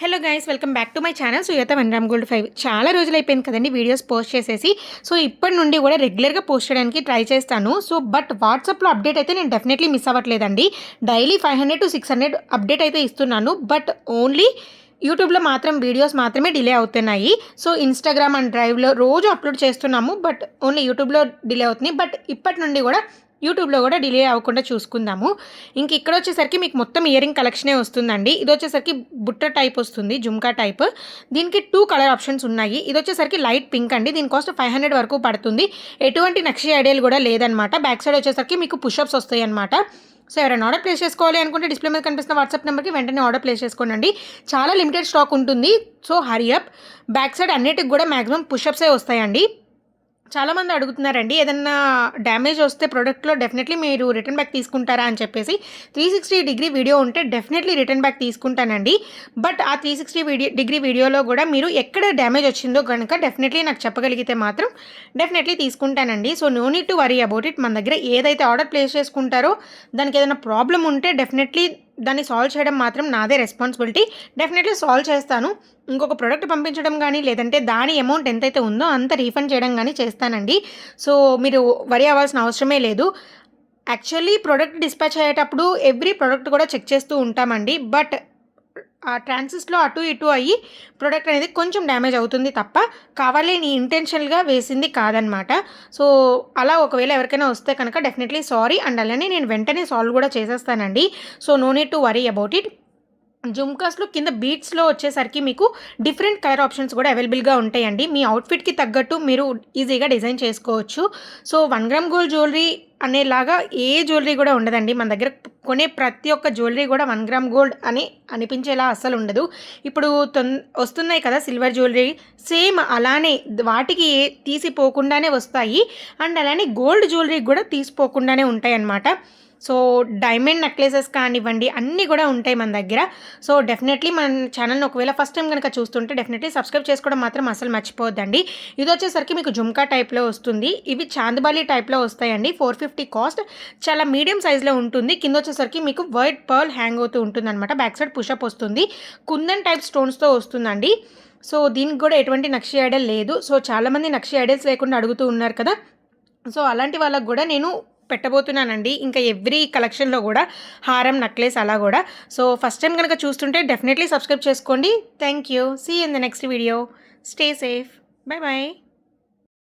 Hello guys, welcome back to my channel సుయత 1 gram gold 5. చాలా రోజులు అయిపోయింది కదండి వీడియోస్ పోస్ట్ చేసేసి. సో ఇప్పటి నుండి కూడా రెగ్యులర్గా పోస్ట్ చేయడానికి ట్రై చేస్తాను. సో బట్ వాట్సాప్లో అప్డేట్ అయితే నేను డెఫినెట్లీ మిస్ అవ్వట్లేదండి. డైలీ 500 to 600 అప్డేట్ అయితే ఇస్తున్నాను. బట్ ఓన్లీ యూట్యూబ్లో మాత్రం వీడియోస్ మాత్రమే డిలే అవుతున్నాయి. సో ఇన్స్టాగ్రామ్ అండ్ డ్రైవ్లో రోజు అప్లోడ్ చేస్తున్నాము. బట్ ఓన్లీ యూట్యూబ్లో డిలే అవుతున్నాయి. బట్ ఇప్పటి నుండి కూడా యూట్యూబ్లో కూడా డిలే అవ్వకుండా చూసుకుందాము. ఇంక ఇక్కడ వచ్చేసరికి మీకు మొత్తం ఇయరింగ్ కలెక్షనే వస్తుందండి. ఇది వచ్చేసరికి బుట్ట టైప్ వస్తుంది, జుమ్కా టైప్. దీనికి 2 కలర్ ఆప్షన్స్ ఉన్నాయి. ఇది వచ్చేసరికి లైట్ పింక్ అండి. దీని కాస్ట్ 500 వరకు పడుతుంది. ఎటువంటి నక్షి ఐడియాలు కూడా లేదనమాట. బ్యాక్ సైడ్ వచ్చేసరికి మీకు పుషప్స్ వస్తాయి అనమాట. సో ఎవరైనా ఆర్డర్ ప్లేస్ చేసుకోవాలి అనుకుంటే డిస్ప్లే మీద కనిపిస్తున్న వాట్సాప్ నెంబర్కి వెంటనే ఆర్డర్ ప్లేస్ చేసుకోండి. చాలా లిమిటెడ్ స్టాక్ ఉంటుంది. So hurry up. Back side అన్నిటికి కూడా మ్యాక్సిమం పుషప్సే వస్తాయండి. చాలామంది అడుగుతున్నారండి, ఏదన్నా డ్యామేజ్ వస్తే ప్రోడక్ట్లో డెఫినెట్లీ మీరు రిటర్న్ బ్యాక్ తీసుకుంటారా అని చెప్పేసి. 360 వీడియో ఉంటే డెఫినెట్లీ రిటర్న్ బ్యాక్ తీసుకుంటానండి. బట్ ఆ 360 వీడియోలో కూడా మీరు ఎక్కడ డ్యామేజ్ వచ్చిందో కనుక డెఫినెట్లీ నాకు చెప్పగలిగితే మాత్రం డెఫినెట్లీ తీసుకుంటానండి. So no need to worry about it. మన దగ్గర ఏదైతే ఆర్డర్ ప్లేస్ చేసుకుంటారో దానికి ఏదైనా ప్రాబ్లం ఉంటే డెఫినెట్లీ దాన్ని సాల్వ్ చేయడం మాత్రం నాదే రెస్పాన్సిబిలిటీ. డెఫినెట్లీ సాల్వ్ చేస్తాను. ఇంకొక ప్రోడక్ట్ పంపించడం కానీ లేదంటే దాని అమౌంట్ ఎంతైతే ఉందో అంత రీఫండ్ చేయడం కానీ చేస్తానండి. సో మీరు వరీ అవ్వాల్సిన అవసరమే లేదు. యాక్చువల్లీ ప్రోడక్ట్ డిస్పాచ్ అయ్యేటప్పుడు ఎవ్రీ ప్రోడక్ట్ కూడా చెక్ చేస్తూ ఉంటామండి. బట్ ఆ ట్రాన్సిస్ట్లో అటు ఇటు అయ్యి ప్రోడక్ట్ అనేది కొంచెం డ్యామేజ్ అవుతుంది తప్ప కావాలి నీ ఇంటెన్షనల్గా వేసింది కాదనమాట. సో అలా ఒకవేళ ఎవరికైనా వస్తే కనుక డెఫినెట్లీ సారీ. అండ్ అలానే నేను వెంటనే సాల్వ్ కూడా చేసేస్తానండి. So no need to worry about it. జుమ్కాస్లో కింద బీట్స్లో వచ్చేసరికి మీకు డిఫరెంట్ కలర్ ఆప్షన్స్ కూడా అవైలబుల్గా ఉంటాయండి. మీ అవుట్ఫిట్కి తగ్గట్టు మీరు ఈజీగా డిజైన్ చేసుకోవచ్చు. సో 1 గ్రామ్ గోల్డ్ జ్యువెలరీ అనేలాగా ఏ జ్యువెలరీ కూడా ఉండదండి. మన దగ్గర కొనే ప్రతి ఒక్క జ్యువెలరీ కూడా 1 గ్రామ్ గోల్డ్ అని అనిపించేలా అస్సలు ఉండదు. ఇప్పుడు వస్తున్నాయి కదా సిల్వర్ జ్యువెలరీ, సేమ్ అలానే వాటికి తీసిపోకుండానే వస్తాయి. అండ్ అలానే గోల్డ్ జ్యువెలరీ కూడా తీసిపోకుండానే ఉంటాయి అన్నమాట. సో డైమండ్ నెక్లెసెస్ కానివ్వండి అన్నీ కూడా ఉంటాయి మన దగ్గర. సో డెఫినెట్లీ మన ఛానల్ని ఒకవేళ ఫస్ట్ టైం కనుక చూస్తుంటే డెఫినెట్లీ సబ్స్క్రైబ్ చేసుకోవడం మాత్రం అసలు మర్చిపోవద్దండి. ఇది వచ్చేసరికి మీకు జుమ్కా టైప్లో వస్తుంది. ఇవి చాందబాలి టైప్లో వస్తాయండి. 450 కాస్ట్. చాలా మీడియం సైజ్లో ఉంటుంది. కింద వచ్చేసరికి మీకు వైట్ పర్ల్ హ్యాంగ్ అవుతూ ఉంటుంది అనమాట. బ్యాక్ సైడ్ పుషప్ వస్తుంది. కుందన్ టైప్ స్టోన్స్తో వస్తుందండి. సో దీనికి కూడా ఎటువంటి నక్షి ఐడల్ లేదు. సో చాలామంది నక్షి ఐడల్స్ లేకుండా అడుగుతూ ఉన్నారు కదా. సో అలాంటి వాళ్ళకు కూడా నేను పెట్టబోతున్నానండి. ఇంకా ఎవ్రీ కలెక్షన్లో కూడా హారం, నెక్లెస్ అలా కూడా. సో ఫస్ట్ టైం కనుక చూస్తుంటే డెఫినెట్లీ సబ్స్క్రైబ్ చేసుకోండి. Thank you. See in the next video. Stay safe. Bye by.